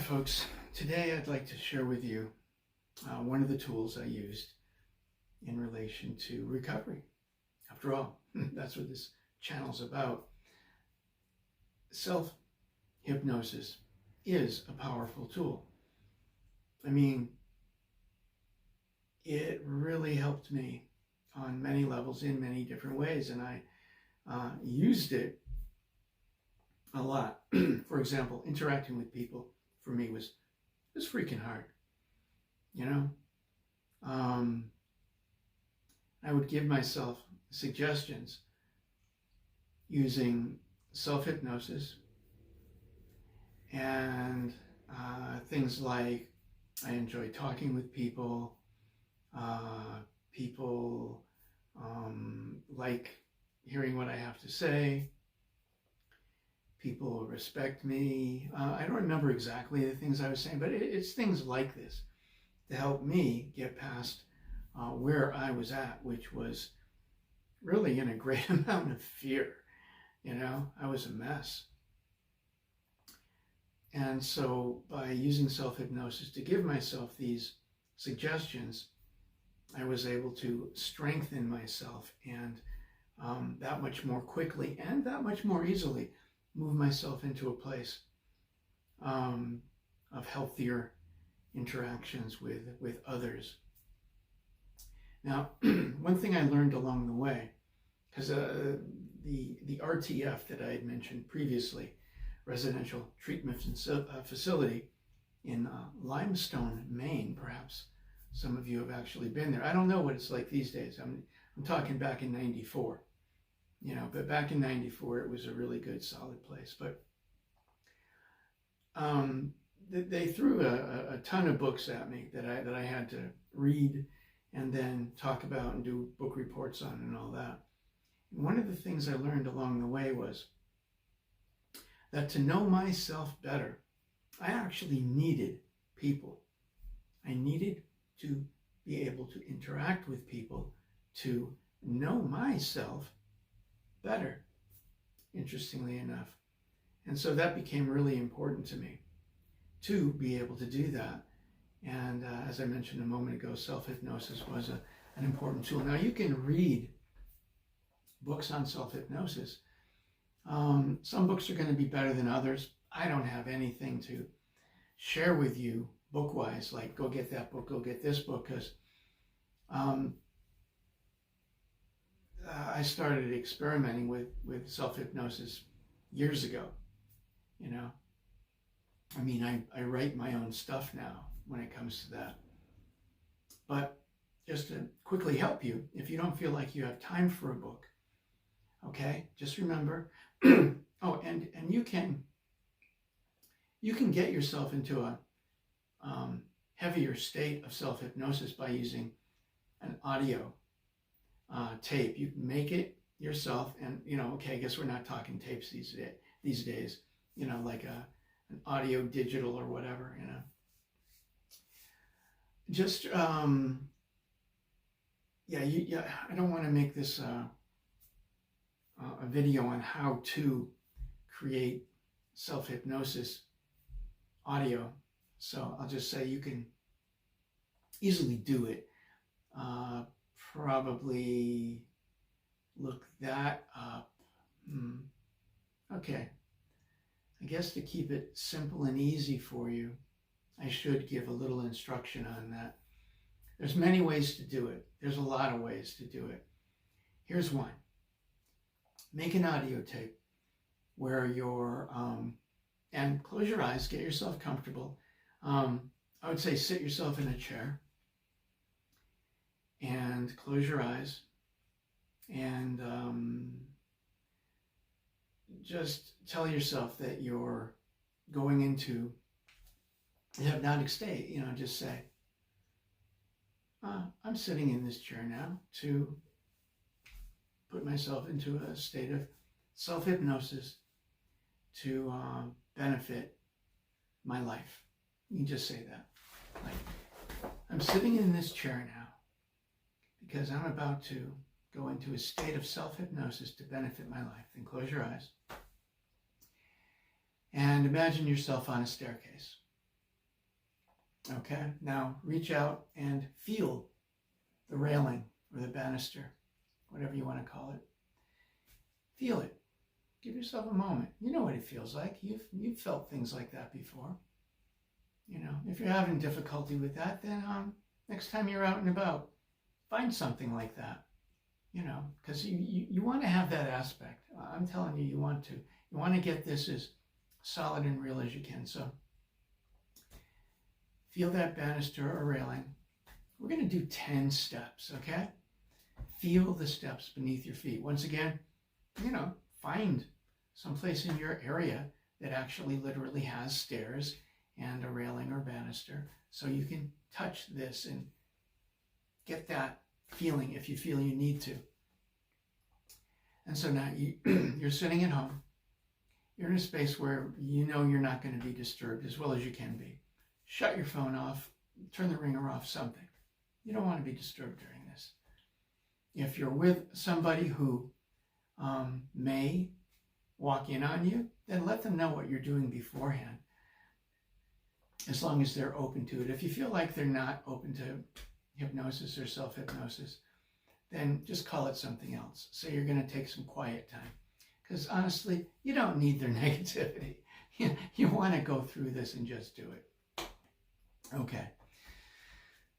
folks. Today I'd like to share with you one of the tools I used in relation to recovery. After all, that's what this channel's about. Self-hypnosis is a powerful tool. I mean, it really helped me on many levels in many different ways, and I used it a lot. For example, interacting with people for me was freaking hard. You know, I would give myself suggestions using self-hypnosis and things like I enjoy talking with people. People like hearing what I have to say. People respect me. I don't remember exactly the things I was saying, but it's things like this to help me get past where I was at, which was really in a great amount of fear. You know, I was a mess. And so by using self-hypnosis to give myself these suggestions, I was able to strengthen myself and that much more quickly and that much more easily move myself into a place of healthier interactions with others. Now, one thing I learned along the way, because the RTF that I had mentioned previously, Residential Treatment Facility in Limestone, Maine, perhaps some of you have actually been there. I don't know what it's like these days. I'm talking back in '94. You know, but back in '94, it was a really good, solid place. But they threw a ton of books at me that I had to read and then talk about and do book reports on and all that. And one of the things I learned along the way was that to know myself better, I actually needed people. I needed to be able to interact with people to know myself better, interestingly enough. And so that became really important to me, to be able to do that. And as I mentioned a moment ago, self-hypnosis was an important tool. Now, you can read books on self-hypnosis. Some books are going to be better than others. I don't have anything to share with you book-wise, like go get that book, go get this book, because I started experimenting with self-hypnosis years ago. You know, I mean, I write my own stuff now when it comes to that. But just to quickly help you, if you don't feel like you have time for a book, okay, just remember, oh, and you can get yourself into a heavier state of self-hypnosis by using an audio tape. You can make it yourself, and you know, okay, I guess we're not talking tapes these days, you know, like an audio digital or whatever, you know. Just yeah, I don't want to make this a video on how to create self-hypnosis audio, so I'll just say you can easily do it. Probably look that up. Okay, I guess to keep it simple and easy for you, I should give a little instruction on that. There's many ways to do it. There's a lot of ways to do it. Here's one. Make an audio tape where you're, and close your eyes, get yourself comfortable. I would say sit yourself in a chair and close your eyes and just tell yourself that you're going into a hypnotic state. You know, just say, I'm sitting in this chair now to put myself into a state of self-hypnosis to benefit my life. You can just say that. Like, I'm sitting in this chair now because I'm about to go into a state of self-hypnosis to benefit my life. Then close your eyes and imagine yourself on a staircase. Okay, now reach out and feel the railing or the banister, whatever you want to call it. Feel it. Give yourself a moment. You know what it feels like. You've felt things like that before. You know, if you're having difficulty with that, then next time you're out and about, find something like that. You know, because you want to have that aspect. I'm telling you, you want to. You want to get this as solid and real as you can. So feel that banister or railing. We're going to do 10 steps, okay? Feel the steps beneath your feet. Once again, you know, find someplace in your area that actually literally has stairs and a railing or banister so you can touch this and get that feeling if you feel you need to. And so now you're sitting at home. You're in a space where you know you're not going to be disturbed as well as you can be. Shut your phone off, turn the ringer off, something. You don't want to be disturbed during this. If you're with somebody who may walk in on you, then let them know what you're doing beforehand, as long as they're open to it. If you feel like they're not open to hypnosis or self-hypnosis, then just call it something else. Say you're going to take some quiet time. Because honestly, you don't need their negativity. You want to go through this and just do it. Okay.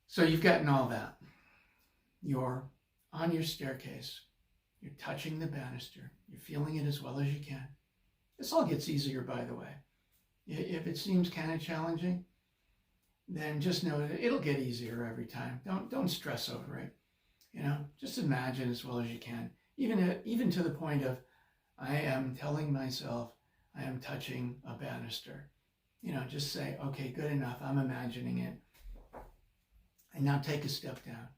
So you've gotten all that. You're on your staircase. You're touching the banister. You're feeling it as well as you can. This all gets easier, by the way. If it seems kind of challenging, then just know that it'll get easier every time. Don't stress over it. You know, just imagine as well as you can. Even to the point of, I am telling myself I am touching a banister. You know, just say, okay, good enough. I'm imagining it. And now take a step down.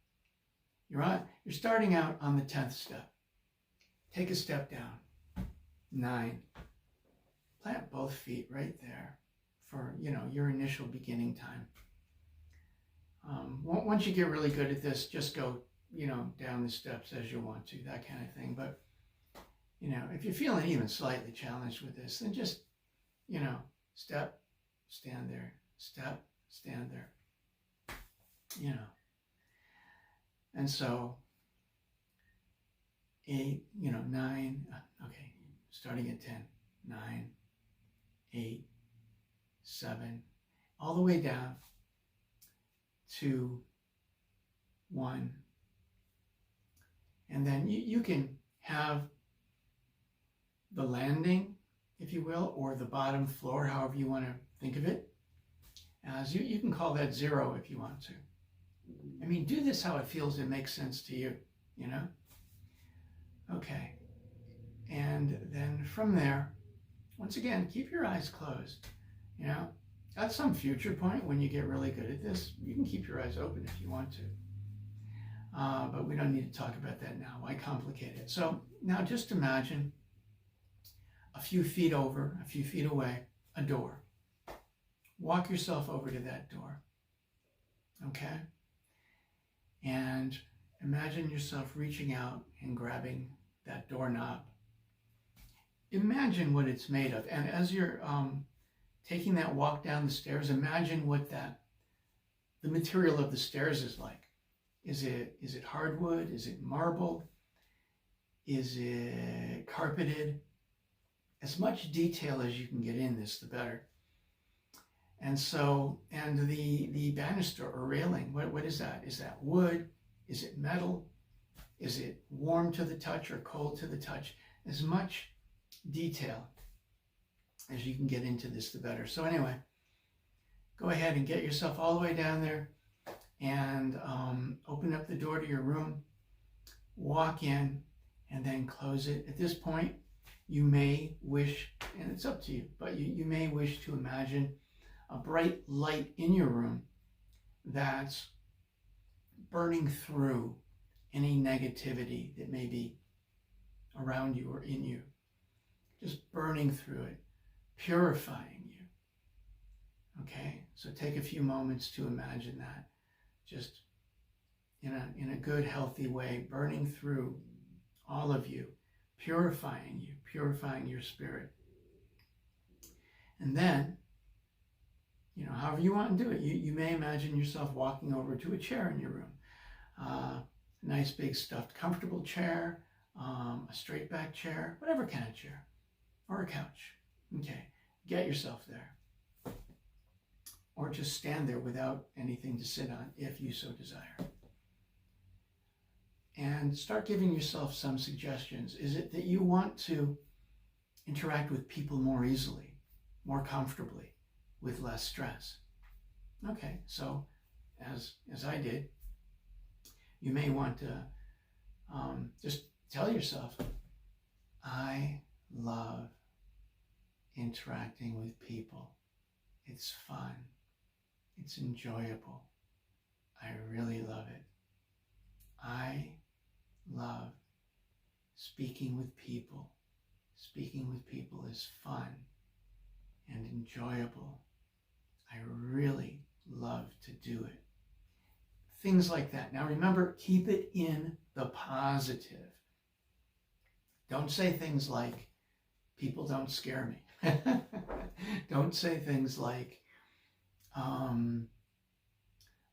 You're starting out on the 10th step. Take a step down. 9. Plant both feet right there for, you know, your initial beginning time. Once you get really good at this, just go, you know, down the steps as you want to, that kind of thing. But, you know, if you're feeling even slightly challenged with this, then just, you know, step, stand there, step, stand there, you know. And so, 8, you know, 9, okay, starting at 10, 9, 8, 7, all the way down to 1. And then you can have the landing, if you will, or the bottom floor, however you want to think of it, as you can call that 0 if you want to. I mean, do this how it feels and makes sense to you, you know? Okay. And then from there, once again, keep your eyes closed, you know? At some future point, when you get really good at this, you can keep your eyes open if you want to. But we don't need to talk about that now. Why complicate it? So now just imagine a few feet over, a few feet away, a door. Walk yourself over to that door, okay? And imagine yourself reaching out and grabbing that doorknob. Imagine what it's made of. And as you're taking that walk down the stairs, imagine what the material of the stairs is like. Is it hardwood? Is it marble? Is it carpeted? As much detail as you can get in this, the better. And so, and the banister or railing, what is that? Is that wood? Is it metal? Is it warm to the touch or cold to the touch? As much detail as you can get into this, the better. So anyway, go ahead and get yourself all the way down there and open up the door to your room, walk in, and then close it. At this point, you may wish, and it's up to you, but you may wish to imagine a bright light in your room that's burning through any negativity that may be around you or in you. Just burning through it, purifying you. Okay, so take a few moments to imagine that. Just in a good, healthy way, burning through all of you, purifying you, purifying your spirit. And then, however you want to do it. You may imagine yourself walking over to a chair in your room. A nice big stuffed comfortable chair, a straight back chair, whatever kind of chair, or a couch. Okay, get yourself there. Or just stand there without anything to sit on if you so desire. And start giving yourself some suggestions. Is it that you want to interact with people more easily, more comfortably, with less stress? Okay, so as I did, you may want to just tell yourself, I love interacting with people. It's fun. It's enjoyable. I really love it. I love speaking with people. Speaking with people is fun and enjoyable. I really love to do it. Things like that. Now remember, keep it in the positive. Don't say things like, people don't scare me. Don't say things like, I'm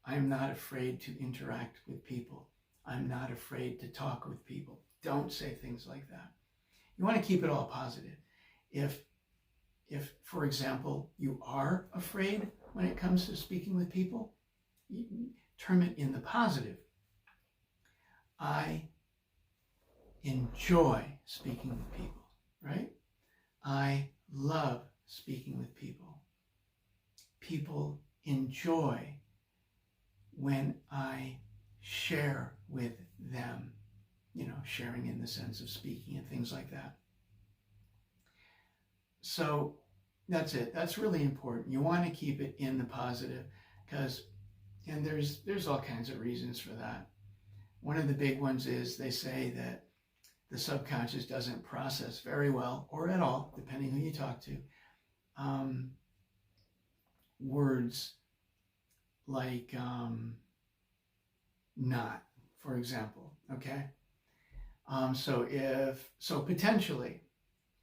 not afraid to interact with people. I'm not afraid to talk with people. Don't say things like that. You want to keep it all positive. If, for example, you are afraid when it comes to speaking with people, term it in the positive. I enjoy speaking with people, right? I love speaking with people. People enjoy when I share with them, sharing in the sense of speaking and things like that. So that's it. That's really important. You want to keep it in the positive and there's all kinds of reasons for that. One of the big ones is they say that the subconscious doesn't process very well, or at all, depending who you talk to, words like not, for example, okay? So potentially,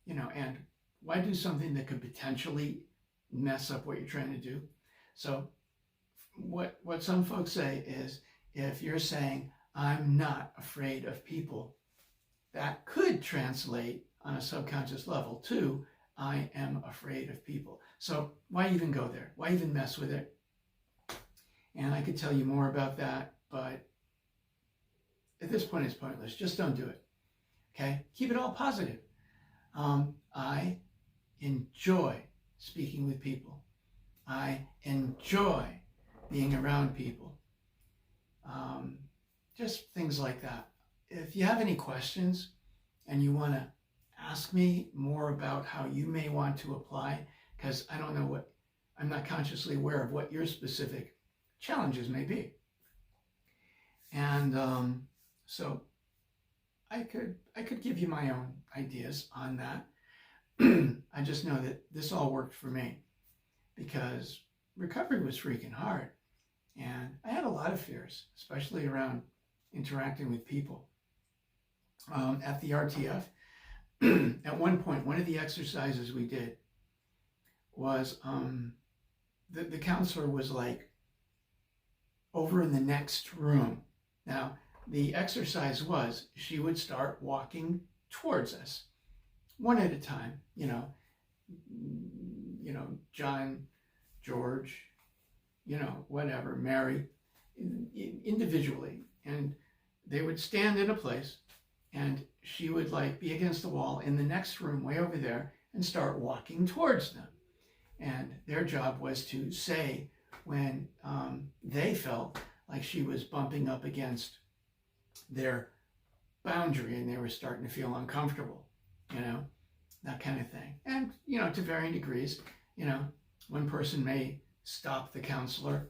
and why do something that could potentially mess up what you're trying to do? So what some folks say is, if you're saying, I'm not afraid of people, that could translate on a subconscious level to, I am afraid of people. So why even go there? Why even mess with it? And I could tell you more about that, but at this point it's pointless. Just don't do it. Okay? Keep it all positive. I enjoy speaking with people. I enjoy being around people. Just things like that. If you have any questions and you want to ask me more about how you may want to apply, because I don't know I'm not consciously aware of what your specific challenges may be. And so I could give you my own ideas on that. I just know that this all worked for me because recovery was freaking hard. And I had a lot of fears, especially around interacting with people. At the RTF, at one point, one of the exercises we did was the counselor was like over in the next room. Now, the exercise was she would start walking towards us one at a time, John, George, whatever, Mary, individually. And they would stand in a place and she would be against the wall in the next room way over there and start walking towards them. And their job was to say when they felt like she was bumping up against their boundary and they were starting to feel uncomfortable, that kind of thing. And, to varying degrees, one person may stop the counselor,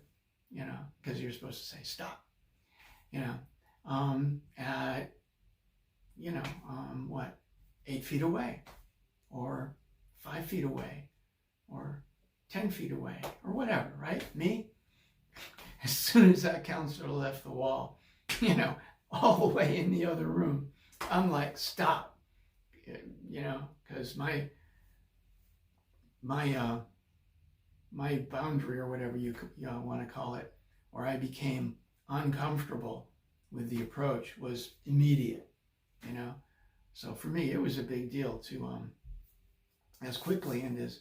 because you're supposed to say stop, at, 8 feet away, or 5 feet away, or 10 feet away, or whatever, right? Me, as soon as that counselor left the wall, all the way in the other room, I'm like, stop, because my my boundary, or whatever you want to call it, or I became uncomfortable with the approach, was immediate, you know. So for me, it was a big deal to as quickly and as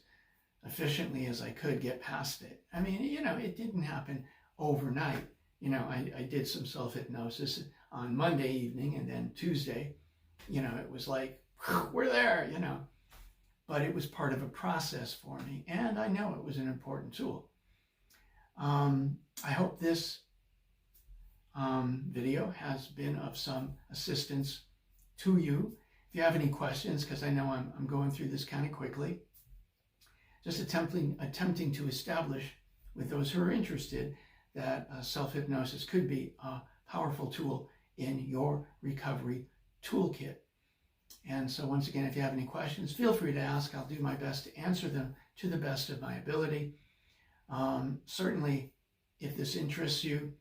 efficiently as I could get past it. I mean, you know, it didn't happen overnight. You know, I did some self-hypnosis on Monday evening, and then Tuesday, you know, it was like, we're there, you know. But it was part of a process for me, and I know it was an important tool. I hope this video has been of some assistance to you. If you have any questions, because I know I'm going through this kind of quickly, just attempting to establish with those who are interested that self-hypnosis could be a powerful tool in your recovery toolkit. And so once again, if you have any questions, feel free to ask. I'll do my best to answer them to the best of my ability. Certainly, if this interests you,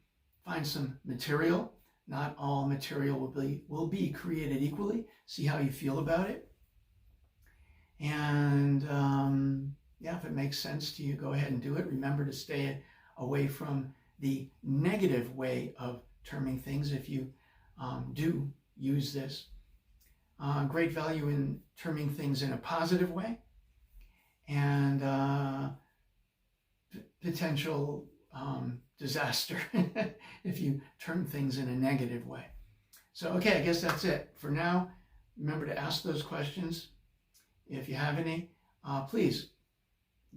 find some material. Not all material will be created equally. See how you feel about it. And yeah, if it makes sense to you, go ahead and do it. Remember to stay away from the negative way of terming things if you do use this. Great value in terming things in a positive way, and potential disaster if you term things in a negative way. So, okay, I guess that's it. For now, remember to ask those questions. If you have any, please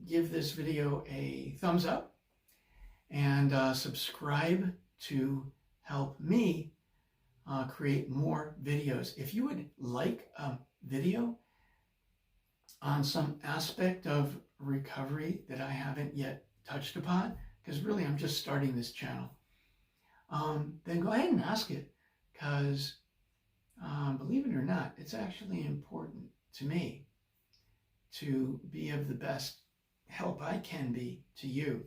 give this video a thumbs up and subscribe to help me create more videos. If you would like a video on some aspect of recovery that I haven't yet touched upon, because really I'm just starting this channel, then go ahead and ask it, because believe it or not, it's actually important to me to be of the best help I can be to you.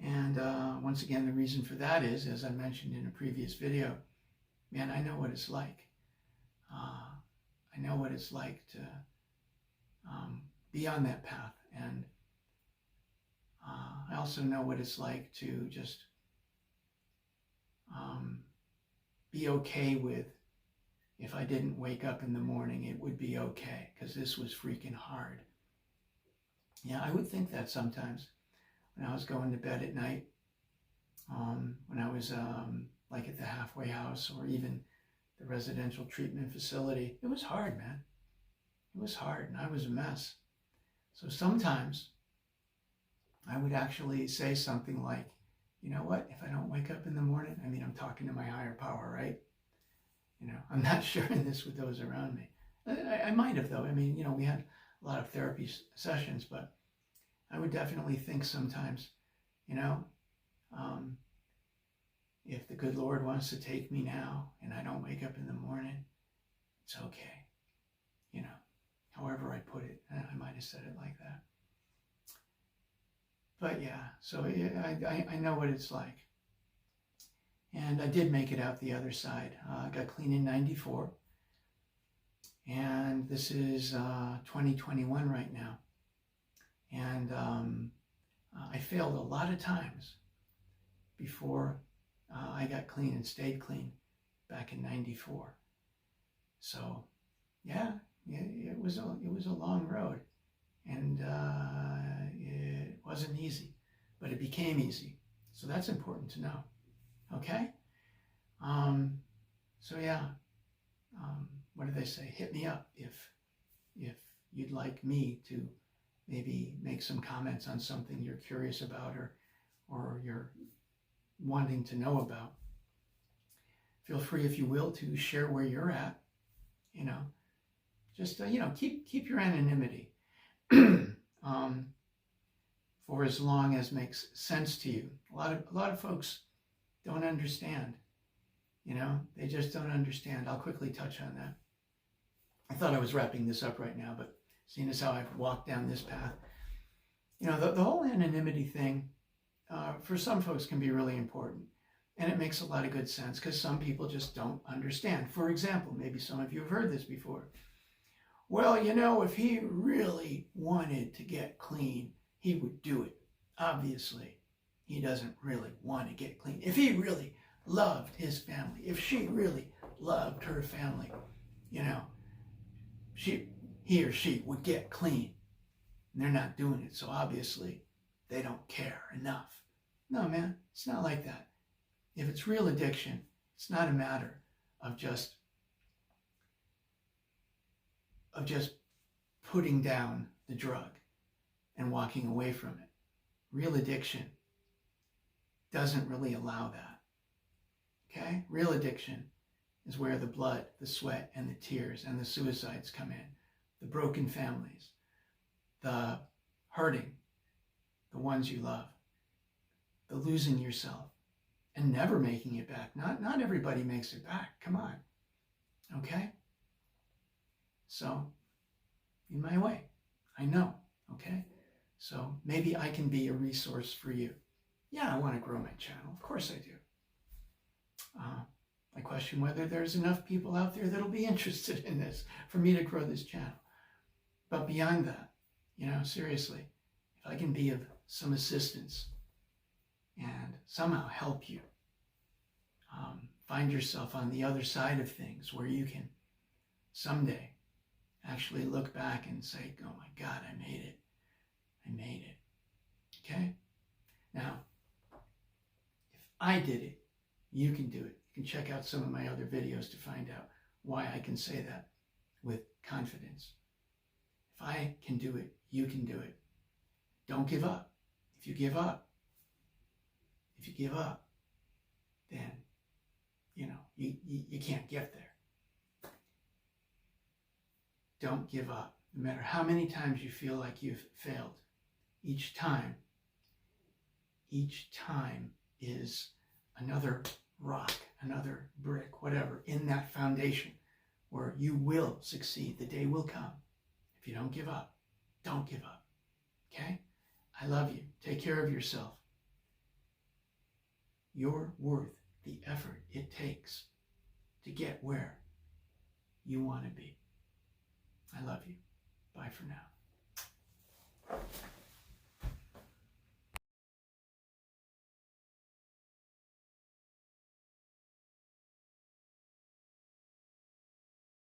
And once again, the reason for that is, as I mentioned in a previous video, man, I know what it's like. I know what it's like to be on that path. And I also know what it's like to just be okay with, if I didn't wake up in the morning, it would be okay, because this was freaking hard. Yeah, I would think that sometimes when I was going to bed at night, when I was like at the halfway house or even the residential treatment facility. It was hard, man. It was hard, and I was a mess. So sometimes I would actually say something like, you know what, if I don't wake up in the morning, I mean, I'm talking to my higher power, right? You know, I'm not sharing this with those around me. I might have, though. I mean, you know, we had a lot of therapy sessions, but I would definitely think sometimes, you know, if the good Lord wants to take me now and I don't wake up in the morning, it's okay. You know, however I put it, I might have said it like that. But yeah, so I know what it's like. And I did make it out the other side. I got clean in '94. And this is 2021 right now. And I failed a lot of times before I got clean and stayed clean back in '94. So yeah, it was a long road, and it wasn't easy, but it became easy. So that's important to know. Okay. So yeah. What do they say? Hit me up if you'd like me to maybe make some comments on something you're curious about or you're wanting to know about. Feel free, if you will, to share where you're at. You know, just you know, keep your anonymity for as long as makes sense to you. A lot of folks don't understand. You know, they just don't understand. I'll quickly touch on that. I thought I was wrapping this up right now, but seeing as how I've walked down this path, you know, the whole anonymity thing, for some folks can be really important. And it makes a lot of good sense because some people just don't understand. For example, maybe some of you have heard this before. Well, you know, if he really wanted to get clean, he would do it. Obviously, he doesn't really want to get clean. If he really loved his family, if she really loved her family, you know, he or she would get clean. And they're not doing it, so obviously they don't care enough. No, man, it's not like that. If it's real addiction, it's not a matter of just putting down the drug and walking away from it. Real addiction doesn't really allow that. Okay? Real addiction is where the blood, the sweat, and the tears and the suicides come in. The broken families, the hurting, the ones you love, the losing yourself and never making it back. Not everybody makes it back. Come on. Okay? So, in my way, I know. Okay? So maybe I can be a resource for you. Yeah, I want to grow my channel. Of course I do. I question whether there's enough people out there that'll be interested in this for me to grow this channel. But beyond that, you know, seriously, if I can be of some assistance and somehow help you find yourself on the other side of things where you can someday actually look back and say, oh my God, I made it. I made it. Okay? Now, if I did it, you can do it. You can check out some of my other videos to find out why I can say that with confidence. If I can do it, you can do it. Don't give up. If you give up, then, you know, you can't get there. Don't give up. No matter how many times you feel like you've failed, each time is another rock, another brick, whatever, in that foundation where you will succeed. The day will come. If you don't give up, don't give up. Okay? I love you. Take care of yourself. You're worth the effort it takes to get where you want to be. I love you. Bye for now.